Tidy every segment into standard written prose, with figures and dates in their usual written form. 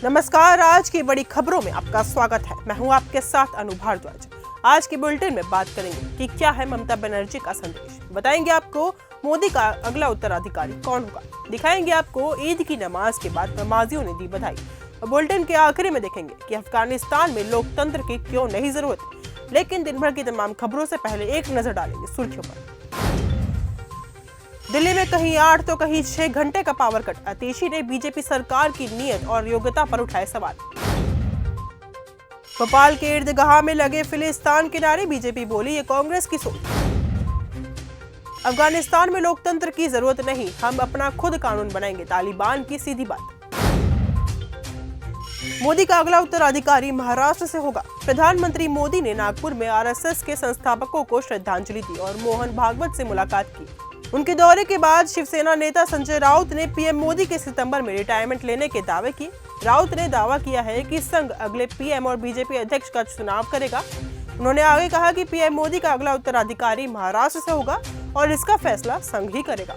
नमस्कार, आज की बड़ी खबरों में आपका स्वागत है। मैं हूं आपके साथ अनु भारद्वाज। आज के बुलेटिन में बात करेंगे कि क्या है ममता बनर्जी का संदेश, बताएंगे आपको मोदी का अगला उत्तराधिकारी कौन होगा, दिखाएंगे आपको ईद की नमाज के बाद नमाजियों ने दी बधाई और बुलेटिन के आखिर में देखेंगे कि अफगानिस्तान में लोकतंत्र की क्यों नहीं जरूरत। लेकिन दिन भर की तमाम खबरों से पहले एक नजर डालेंगे सुर्खियों पर। दिल्ली में कहीं 8 तो कहीं 6 घंटे का पावर कट, आतिशी ने बीजेपी सरकार की नीयत और योग्यता पर उठाए सवाल। भोपाल के ईदगाह में लगे फिलिस्तीन के नारे, बीजेपी बोली ये कांग्रेस की सोच। अफगानिस्तान में लोकतंत्र की जरूरत नहीं, हम अपना खुद कानून बनाएंगे, तालिबान की सीधी बात। मोदी का अगला उत्तराधिकारी महाराष्ट्र से होगा। प्रधानमंत्री मोदी ने नागपुर में आरएसएस के संस्थापकों को श्रद्धांजलि दी और मोहन भागवत से मुलाकात की। उनके दौरे के बाद शिवसेना नेता संजय राउत ने पीएम मोदी के सितंबर में रिटायरमेंट लेने के दावे किए। राउत ने दावा किया है कि संघ अगले पीएम और बीजेपी अध्यक्ष का चुनाव करेगा। उन्होंने आगे कहा कि पीएम मोदी का अगला उत्तराधिकारी महाराष्ट्र से होगा और इसका फैसला संघ ही करेगा।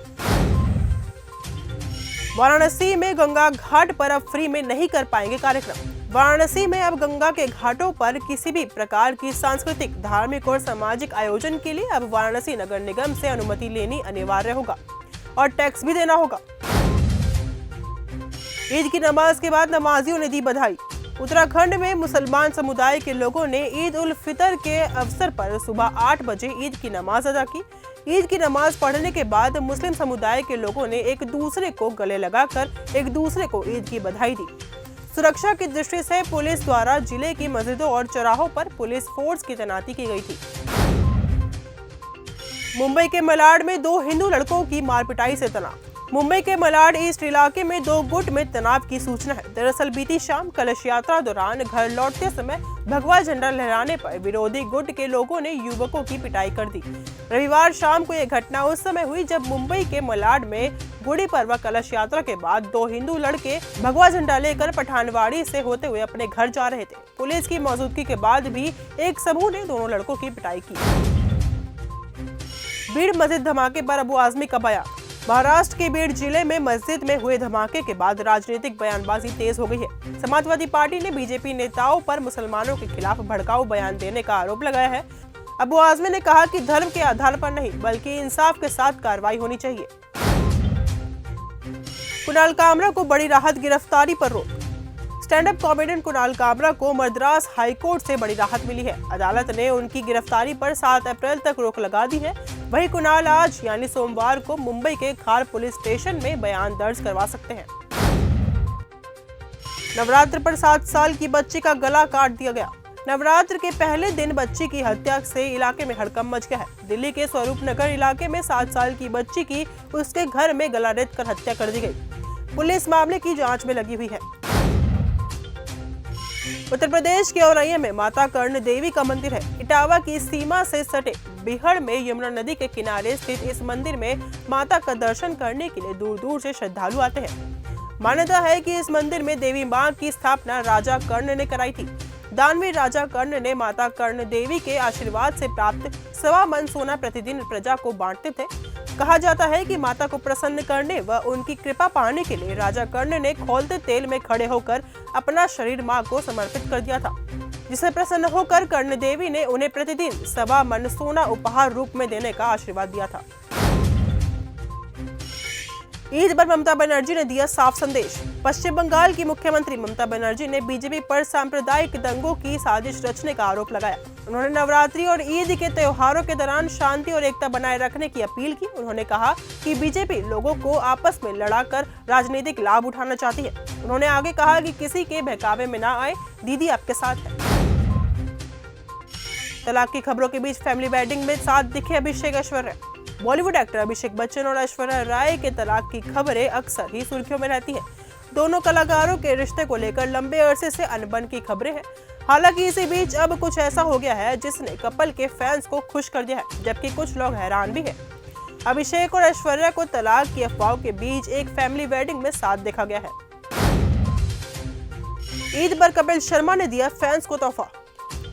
वाराणसी में गंगा घाट पर अब फ्री में नहीं कर पाएंगे कार्यक्रम। वाराणसी में अब गंगा के घाटों पर किसी भी प्रकार की सांस्कृतिक, धार्मिक और सामाजिक आयोजन के लिए अब वाराणसी नगर निगम से अनुमति लेनी अनिवार्य होगा और टैक्स भी देना होगा। ईद की नमाज के बाद नमाजियों ने दी बधाई। उत्तराखंड में मुसलमान समुदाय के लोगों ने ईद उल फितर के अवसर पर सुबह 8 बजे ईद की नमाज अदा की। ईद की नमाज पढ़ने के बाद मुस्लिम समुदाय के लोगों ने एक दूसरे को गले लगाकर एक दूसरे को ईद की बधाई दी। सुरक्षा की दृष्टि से पुलिस द्वारा जिले की मस्जिदों और चौराहों पर पुलिस फोर्स की तैनाती की गई थी। मुंबई के मलाड में 2 हिंदू लड़कों की मारपिटाई से तनाव। मुंबई के मलाड ईस्ट इलाके में 2 गुट में तनाव की सूचना है। दरअसल बीती शाम कलश यात्रा दौरान घर लौटते समय भगवा झंडा लहराने पर विरोधी गुट के लोगों ने युवकों की पिटाई कर दी। रविवार शाम को यह घटना उस समय हुई जब मुंबई के मलाड में गुड़ी पर्व कलश यात्रा के बाद 2 हिंदू लड़के भगवा झंडा लेकर पठानवाड़ी से होते हुए अपने घर जा रहे थे। पुलिस की मौजूदगी के बाद भी एक समूह ने दोनों लड़कों की पिटाई की। बीड़ मस्जिद धमाके पर अबू आजमी का बयान। महाराष्ट्र के बीड़ जिले में मस्जिद में हुए धमाके के बाद राजनीतिक बयानबाजी तेज हो गई है। समाजवादी पार्टी ने बीजेपी नेताओं पर मुसलमानों के खिलाफ भड़काऊ बयान देने का आरोप लगाया है। अबू आजमी ने कहा कि धर्म के आधार पर नहीं बल्कि इंसाफ के साथ कार्रवाई होनी चाहिए। कुणाल कामरा को बड़ी राहत, गिरफ्तारी पर रोक। Stand up comedian Kunal Kamra को मद्रास हाईकोर्ट से बड़ी राहत मिली है। अदालत ने उनकी गिरफ्तारी पर 7 अप्रैल तक रोक लगा दी है। वहीं कुणाल आज यानी सोमवार को मुंबई के खार पुलिस स्टेशन में बयान दर्ज करवा सकते हैं। नवरात्र पर 7 साल की बच्ची का गला काट दिया गया। नवरात्र के पहले दिन बच्ची की हत्या से इलाके में हड़कंप मच गया है। दिल्ली के स्वरूप नगर इलाके में 7 साल की बच्ची की उसके घर में गला रेत कर हत्या कर दी गई। पुलिस मामले की जांच में लगी हुई है। उत्तर प्रदेश के औरैया में माता कर्ण देवी का मंदिर है। इटावा की सीमा से सटे बिहड़ में यमुना नदी के किनारे स्थित इस मंदिर में माता का दर्शन करने के लिए दूर दूर से श्रद्धालु आते हैं। मान्यता है कि इस मंदिर में देवी मां की स्थापना राजा कर्ण ने कराई थी। दानवीर राजा कर्ण ने माता कर्ण देवी के आशीर्वाद से प्राप्त 1.25 मन सोना प्रतिदिन प्रजा को बांटते थे। कहा जाता है कि माता को प्रसन्न करने व उनकी कृपा पाने के लिए राजा कर्ण ने खौलते तेल में खड़े होकर अपना शरीर मां को समर्पित कर दिया था, जिसे प्रसन्न होकर कर्ण देवी ने उन्हें प्रतिदिन 1.25 मन सोना उपहार रूप में देने का आशीर्वाद दिया था। ईद पर ममता बनर्जी ने दिया साफ संदेश। पश्चिम बंगाल की मुख्यमंत्री ममता बनर्जी ने बीजेपी पर सांप्रदायिक दंगों की साजिश रचने का आरोप लगाया। उन्होंने नवरात्रि और ईद के त्योहारों के दौरान शांति और एकता बनाए रखने की अपील की। उन्होंने कहा कि बीजेपी लोगों को आपस में लड़ाकर राजनीतिक लाभ उठाना चाहती है। उन्होंने आगे कहा कि किसी के बहकावे में ना आए, दीदी आपके साथ है। तलाक की खबरों के बीच फैमिली वेडिंग में साथ दिखे अभिषेक ऐश्वर्या। बॉलीवुड एक्टर अभिषेक बच्चन और ऐश्वर्या राय के तलाक की खबरें अक्सर ही सुर्खियों में रहती हैं। दोनों कलाकारों के रिश्ते को लेकर लंबे अरसे से अनबन की खबरें हैं। हालांकि इसी बीच अब कुछ ऐसा हो गया है जिसने कपल के फैंस को खुश कर दिया है, जबकि कुछ लोग हैरान भी हैं। अभिषेक और ऐश्वर्या को तलाक की अफवाहों के बीच एक फैमिली वेडिंग में साथ देखा गया है। ईद पर कपिल शर्मा ने दिया फैंस को तोहफा।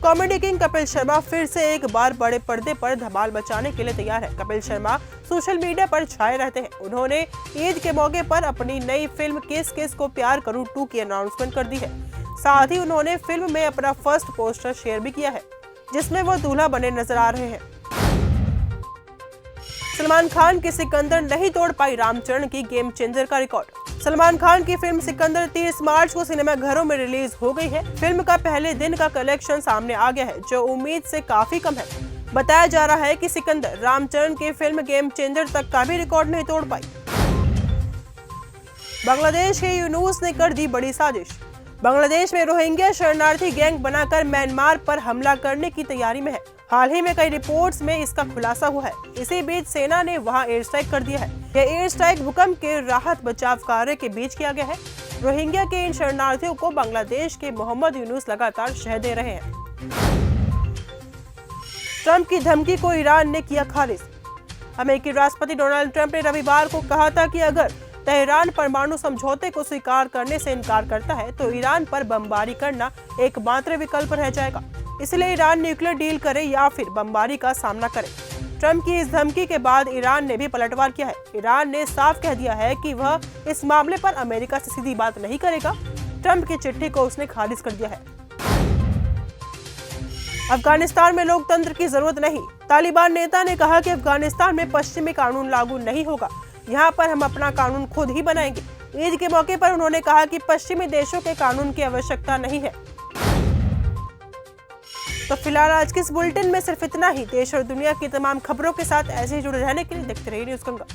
कॉमेडी किंग कपिल शर्मा फिर से एक बार बड़े पर्दे पर धमाल मचाने के लिए तैयार है। कपिल शर्मा सोशल मीडिया पर छाए रहते हैं। उन्होंने ईद के मौके पर अपनी नई फिल्म किस किस को प्यार करूं 2 की अनाउंसमेंट कर दी है। साथ ही उन्होंने फिल्म में अपना फर्स्ट पोस्टर शेयर भी किया है, जिसमें वो दूल्हा बने नजर आ रहे हैं। सलमान खान की सिकंदर नहीं तोड़ पाई रामचरण की गेम चेंजर का रिकॉर्ड। सलमान खान की फिल्म सिकंदर 30 मार्च को सिनेमाघरों में रिलीज हो गई है। फिल्म का पहले दिन का कलेक्शन सामने आ गया है, जो उम्मीद से काफी कम है। बताया जा रहा है कि सिकंदर रामचरण की फिल्म गेम चेंजर तक का भी रिकॉर्ड नहीं तोड़ पाई। बांग्लादेश के यूनुस ने कर दी बड़ी साजिश। बांग्लादेश में रोहिंग्या शरणार्थी गैंग बनाकर म्यांमार पर हमला करने की तैयारी में है। हाल ही में कई रिपोर्ट्स में इसका खुलासा हुआ है। इसी बीच सेना ने वहां एयर स्ट्राइक कर दिया है। यह एयर स्ट्राइक भूकंप के राहत बचाव कार्य के बीच किया गया है। रोहिंग्या के इन शरणार्थियों को बांग्लादेश के मोहम्मद यूनुस लगातार शह दे रहे हैं। ट्रंप की धमकी को ईरान ने किया खारिज। अमेरिकी राष्ट्रपति डोनाल्ड ट्रंप ने रविवार को कहा था कि अगर तेहरान परमाणु समझौते को स्वीकार करने से इनकार करता है तो ईरान पर बमबारी करना एकमात्र विकल्प रह जाएगा। इसलिए ईरान न्यूक्लियर डील करे या फिर बमबारी का सामना करे। ट्रंप की इस धमकी के बाद ईरान ने भी पलटवार किया है। ईरान ने साफ कह दिया है कि वह इस मामले पर अमेरिका से सीधी बात नहीं करेगा। ट्रंप की चिट्ठी को उसने खारिज कर दिया है। अफगानिस्तान में लोकतंत्र की जरूरत नहीं। तालिबान नेता ने कहा कि अफगानिस्तान में पश्चिमी कानून लागू नहीं होगा। यहाँ पर हम अपना कानून खुद ही बनाएंगे। ईद के मौके पर उन्होंने कहा कि पश्चिमी देशों के कानून की आवश्यकता नहीं है। तो फिलहाल आज के इस बुलेटिन में सिर्फ इतना ही। देश और दुनिया की तमाम खबरों के साथ ऐसे ही जुड़े रहने के लिए देखते रहिए न्यूज़ गंगा।